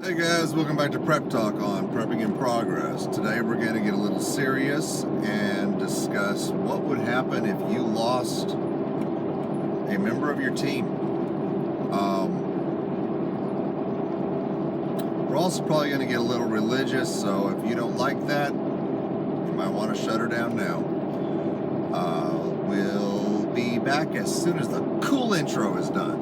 Hey guys, welcome back to Prep Talk on Prepping in Progress. Today we're going to get a little serious and discuss what would happen if you lost a member of your team. We're also probably going to get a little religious, so if you don't like that, you might want to shut her down now. We'll be back as soon as the cool intro is done.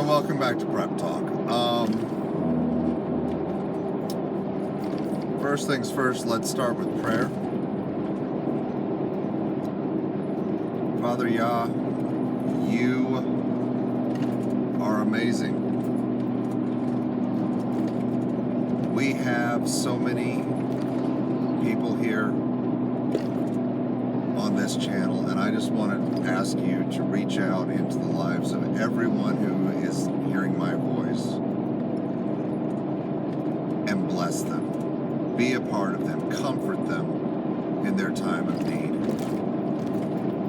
Welcome back to Prep Talk. First things first, let's start with prayer. Father Yah, you are amazing. We have so many people here on this channel, and I just want to ask you to reach out into the lives of everyone who is hearing my voice and bless them, be a part of them, comfort them in their time of need.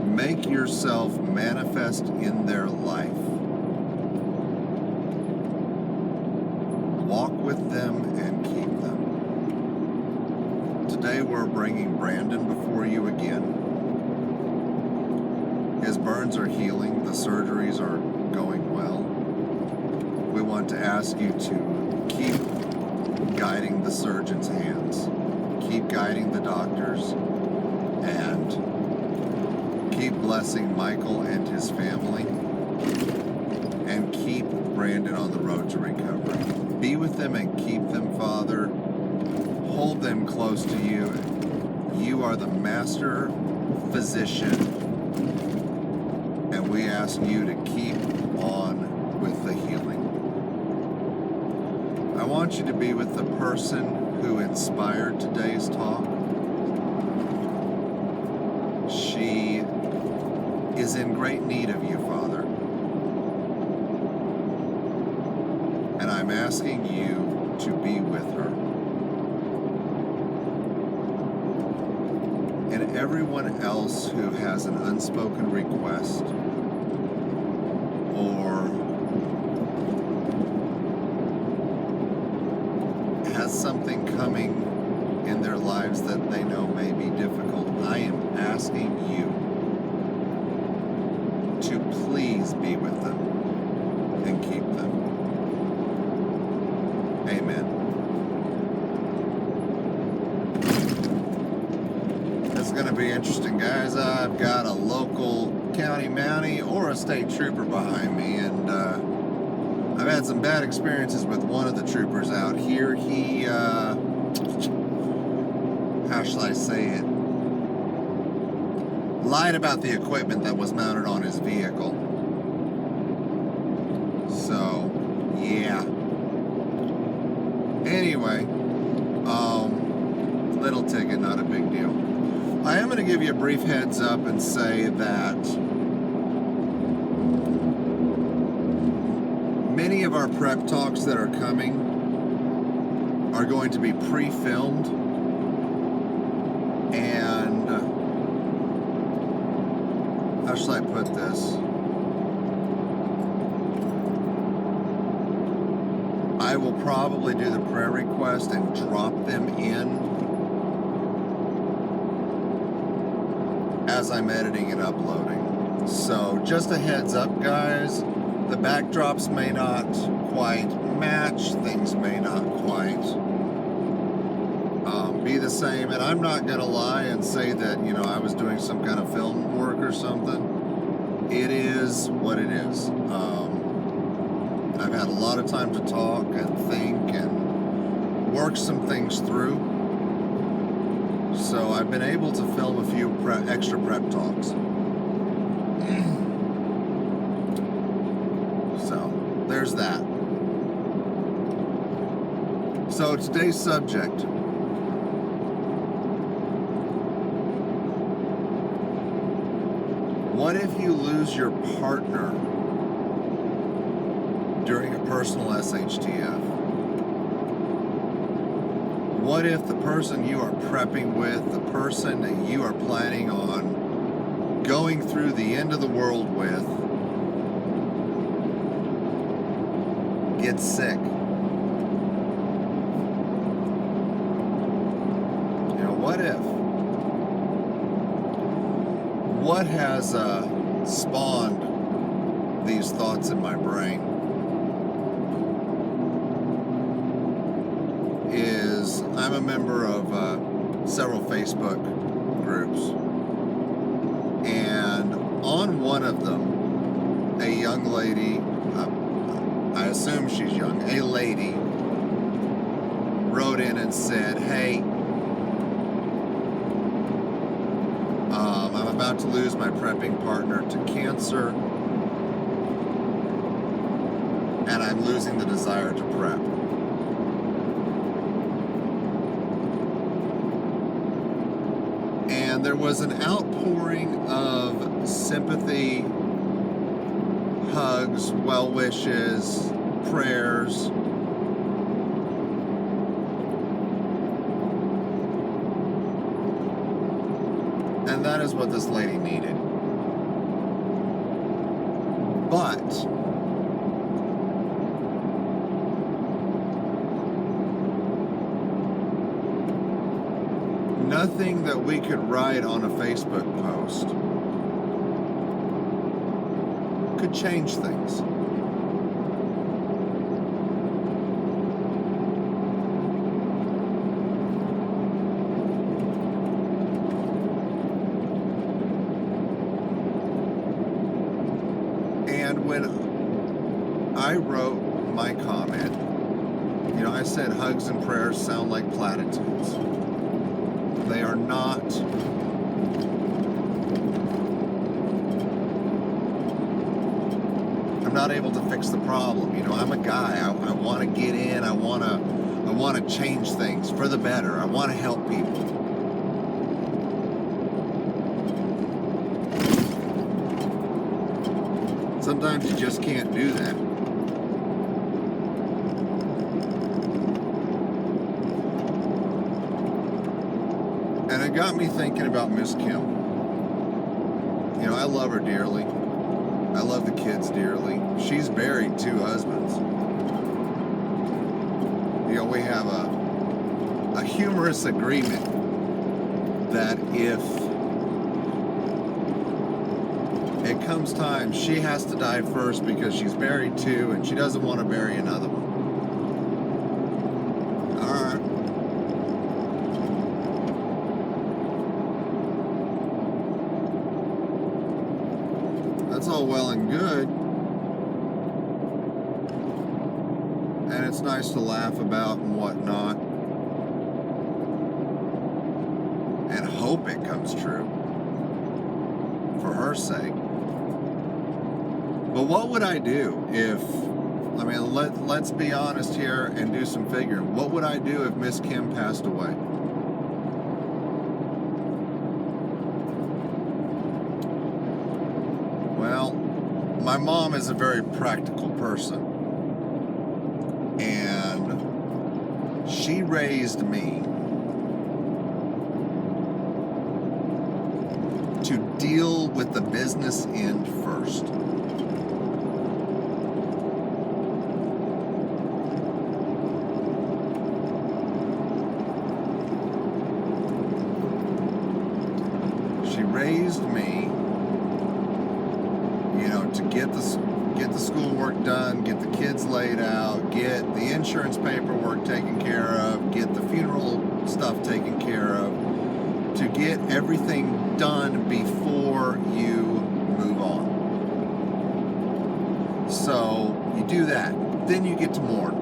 Make yourself manifest in their life. Walk with them and keep them. Today we're bringing Brandon before you again. His burns are healing, the surgeries are going well. We want to ask you to keep guiding the surgeon's hands, keep guiding the doctors, and keep blessing Michael and his family, and keep Brandon on the road to recovery. Be with them and keep them, Father. Hold them close to you. You are the master physician. And we ask you to keep on with the healing. I want you to be with the person who inspired today's talk. She is in great need of you, Father. And I'm asking you to be with her. And everyone else who has an unspoken request or has something coming in their lives that they know may be difficult, I am asking you to please be with them and keep them. Amen. It's going to be interesting, guys. I've got a local county mountie or a state trooper behind me, and I've had some bad experiences with one of the troopers out here. He, how shall I say it, lied about the equipment that was mounted on his vehicle. So, yeah. Anyway, little ticket, not a big deal. I am going to give you a brief heads up and say that many of our prep talks that are coming are going to be pre-filmed, and how shall I put this? I will probably do the prayer request and drop them in as I'm editing and uploading. So just a heads up, guys, the backdrops may not quite match, things may not quite be the same, and I'm not gonna lie and say that, you know, I was doing some kind of film work or something. It is what it is. I've had a lot of time to talk and think and work some things through. So I've been able to film a few extra prep talks. So there's that. So today's subject. What if you lose your partner during a personal SHTF? What if the person you are prepping with, the person that you are planning on going through the end of the world with gets sick. You know, what has spawned these thoughts in my brain is I'm a member of several Facebook groups, and on one of them, a young lady, I assume she's young, a lady wrote in and said, hey, I'm about to lose my prepping partner to cancer, and I'm losing the desire to prep. And there was an outpouring of sympathy, hugs, well wishes, prayers. And that is what this lady needed. But nothing that we could write on a Facebook post could change things. And when I wrote my comment, you know, I said hugs and prayers sound like platitudes. They are not. I'm not able to fix the problem. You know, I'm a guy. I want to get in. I want to change things for the better. I want to help people. Sometimes you just can't do that. And it got me thinking about Miss Kim. You know, I love her dearly. I love the kids dearly. She's buried 2 husbands. You know, we have a humorous agreement that if it comes time, she has to die first because she's buried 2 and she doesn't want to bury another one. All right. That's all well and good. And it's nice to laugh about and whatnot. And hope it comes true. For her sake. But what would I do if, I mean, let's be honest here and do some figuring. What would I do if Miss Kim passed away? Well, my mom is a very practical person. And she raised me to deal with the business end first. She raised me, you know, to get the schoolwork done, get the kids laid out, get the insurance paperwork taken care of, get the funeral stuff taken care of, to get everything done before you move on. So you do that, then you get to mourn.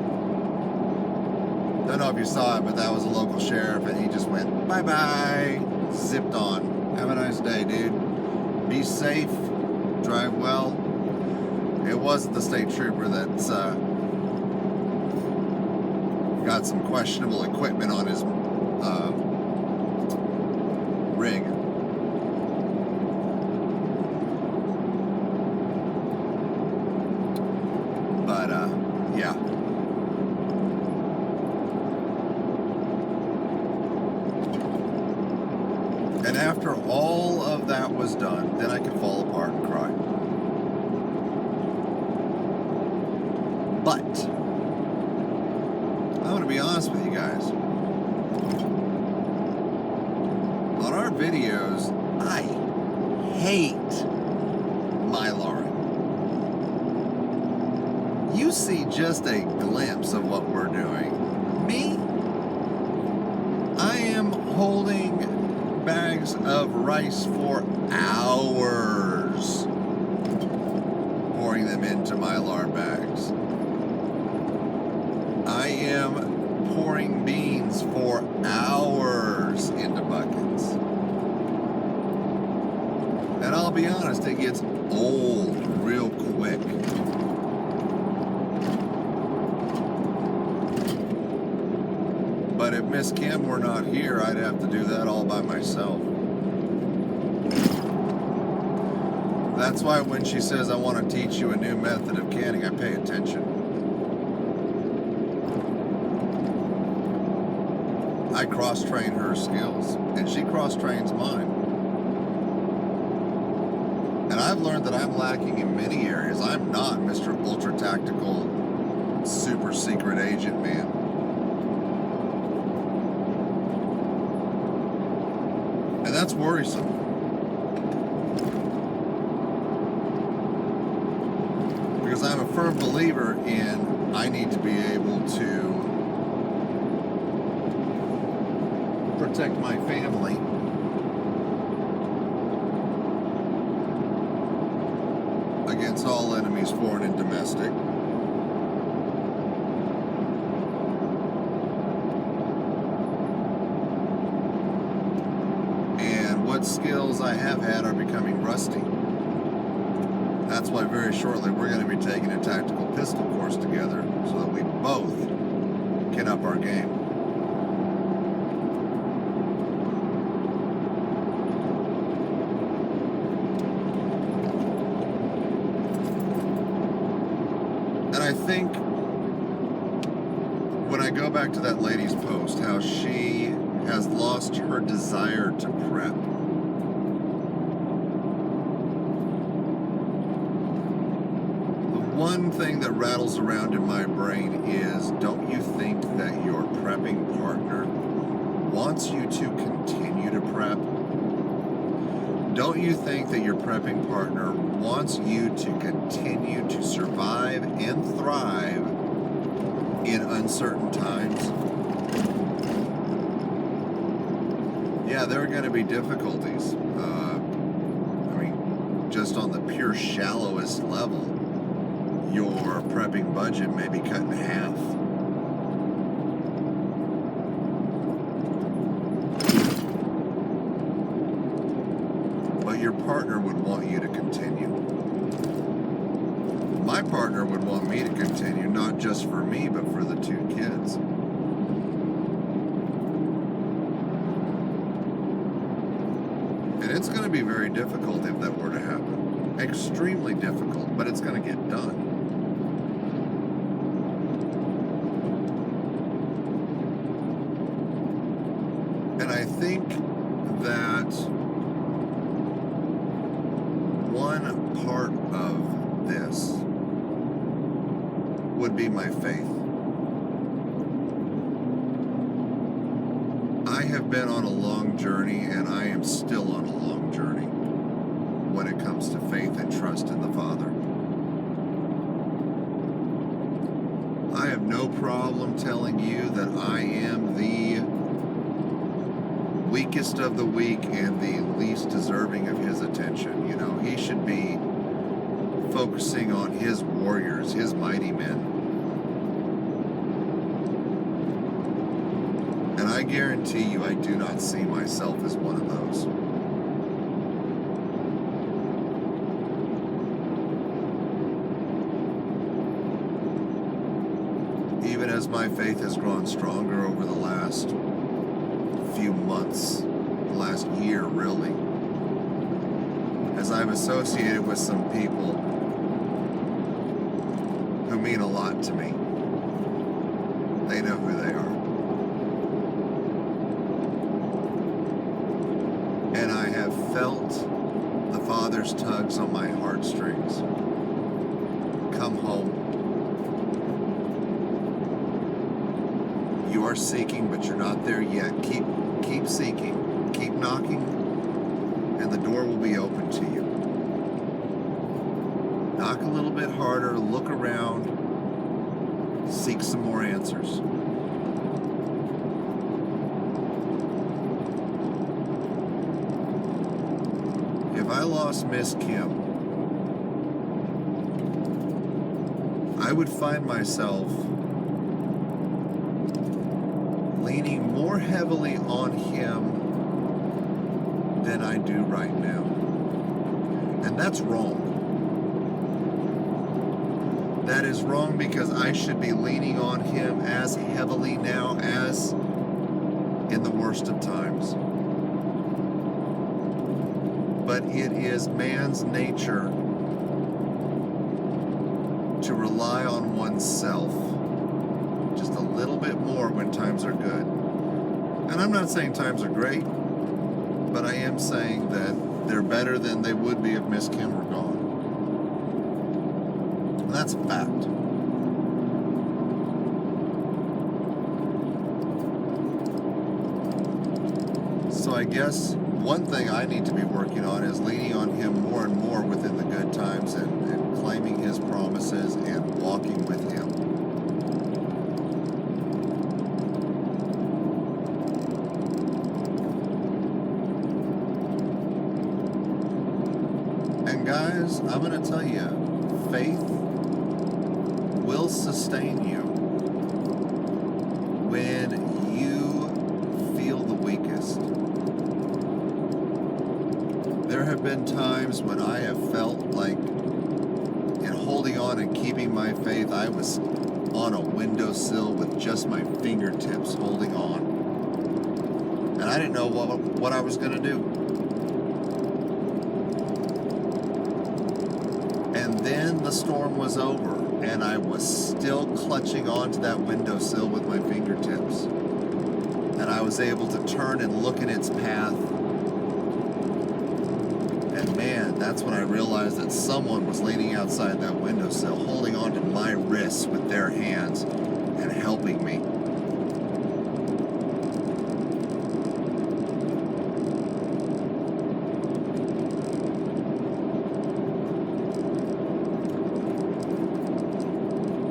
Don't know if you saw it, but that was a local sheriff, and he just went bye-bye, zipped on. Have a nice day, dude. Be safe, drive well. It wasn't the state trooper that's got some questionable equipment on his rig. But yeah. And after all of that was done, then I But I'm going to be honest with you guys. On our videos, I hate mylaring. You see just a glimpse of what we're doing. Me, I am holding bags of rice for hours, pouring them into mylar bags. I am pouring beans for hours into buckets. And I'll be honest, it gets old real quick. But if Miss Kim were not here, I'd have to do that all by myself. That's why when she says, I want to teach you a new method of canning, I pay attention. I cross-train her skills, and she cross-trains mine. And I've learned that I'm lacking in many areas. I'm not Mr. Ultra Tactical Super Secret Agent Man. And that's worrisome. Because I'm a firm believer in I need to be able to protect my family against all enemies, foreign and domestic. And what skills I have had are becoming rusty. That's why very shortly we're going to be taking a tactical pistol course together so that we both can up our game. And I think when I go back to that lady's post, how she has lost her desire to prep. One thing that rattles around in my brain is, don't you think that your prepping partner wants you to continue to prep? Don't you think that your prepping partner wants you to continue to survive and thrive in uncertain times? Yeah, there are going to be difficulties. Just on the pure shallowest level, your prepping budget may be cut in half. But your partner would want you to continue. My partner would want me to continue, not just for me, but for the 2 kids. And it's going to be very difficult if that were to happen. Extremely difficult, but it's going to get done. And I think that one part of this would be my faith. I have been on a long journey, and I am still on a long journey when it comes to faith and trust in the Father. I have no problem telling you that I am the weakest of the weak and the least deserving of his attention. You know, he should be focusing on his warriors, his mighty men. And I guarantee you, I do not see myself as one of those. Even as my faith has grown stronger over the last few months, last year really, as I've associated with some people who mean a lot to me. They know who they are. And I have felt the Father's tugs on my heartstrings. Come home. seeking, but you're not there yet. Keep seeking. Keep knocking, and the door will be open to you. Knock a little bit harder, look around, seek some more answers. If I lost Miss Kim, I would find myself leaning more heavily on him than I do right now. And that's wrong. That is wrong, because I should be leaning on him as heavily now as in the worst of times. But it is man's nature to rely on oneself just a little bit more when times are good. And I'm not saying times are great, but I am saying that they're better than they would be if Miss Kim were gone. And that's a fact. So I guess one thing I need to be working on is leaning on him more and more within the good times, and claiming his promises and walking with him. And guys, I'm going to tell you, faith will sustain you when you feel the weakest. There have been times when I have felt like, in holding on and keeping my faith, I was on a windowsill with just my fingertips holding on. And I didn't know what I was going to do. And then the storm was over, and I was still clutching onto that windowsill with my fingertips. And I was able to turn and look in its path. And man, that's when I realized that someone was leaning outside that windowsill, holding onto my wrists with their hands and helping me.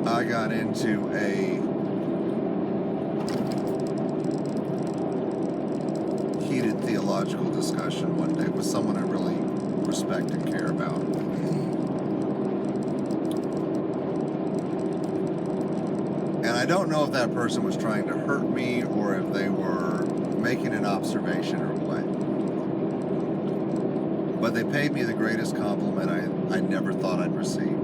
I got into a heated theological discussion one day with someone I really respect and care about. And I don't know if that person was trying to hurt me or if they were making an observation or what. But they paid me the greatest compliment I never thought I'd receive.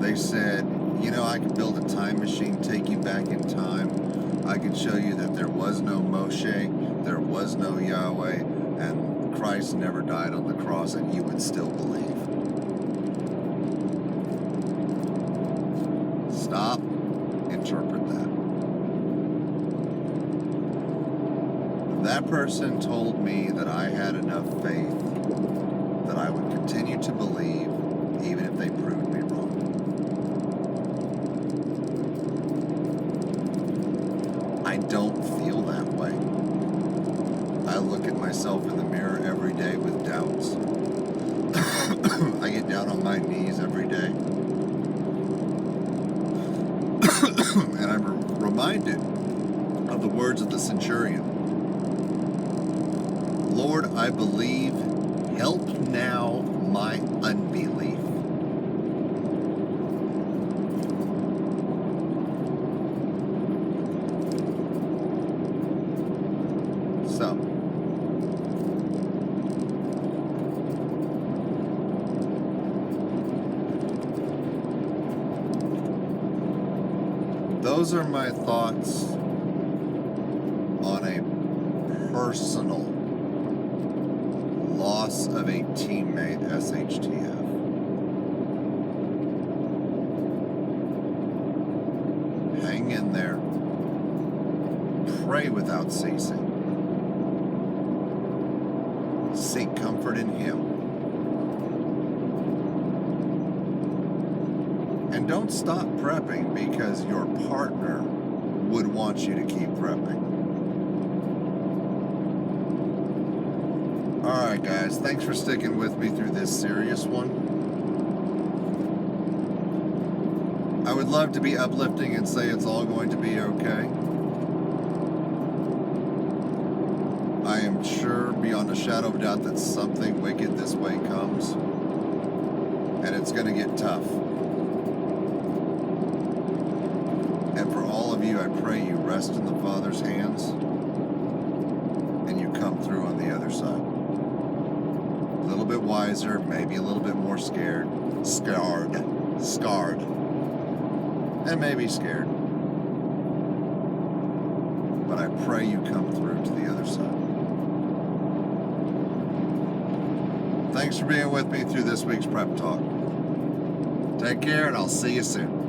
They said, you know, I could build a time machine, take you back in time. I could show you that there was no Moshe, there was no Yahweh, and Christ never died on the cross, and you would still believe. Stop. Interpret that. That person told me that I had enough faith that I would continue to believe even if they proved me wrong. I don't feel that way. I look at myself in the mirror every day with doubts. I get down on my knees every day. And I'm reminded of the words of the centurion. Lord, I believe, help now my unbelief. So, those are my thoughts on a personal loss of a teammate, SHTF. Hang in there. Pray without ceasing. Seek comfort in Him. And don't stop prepping because your partner would want you to keep prepping. Alright guys, thanks for sticking with me through this serious one. I would love to be uplifting and say it's all going to be okay. I am sure beyond a shadow of a doubt that something wicked this way comes. And it's going to get tough. And for all of you, I pray you rest in the Father's hands and you come through on the other side. A little bit wiser, maybe a little bit more scared, scarred, and maybe scared. But I pray you come through to the other side. Thanks for being with me through this week's Prep Talk. Take care, and I'll see you soon.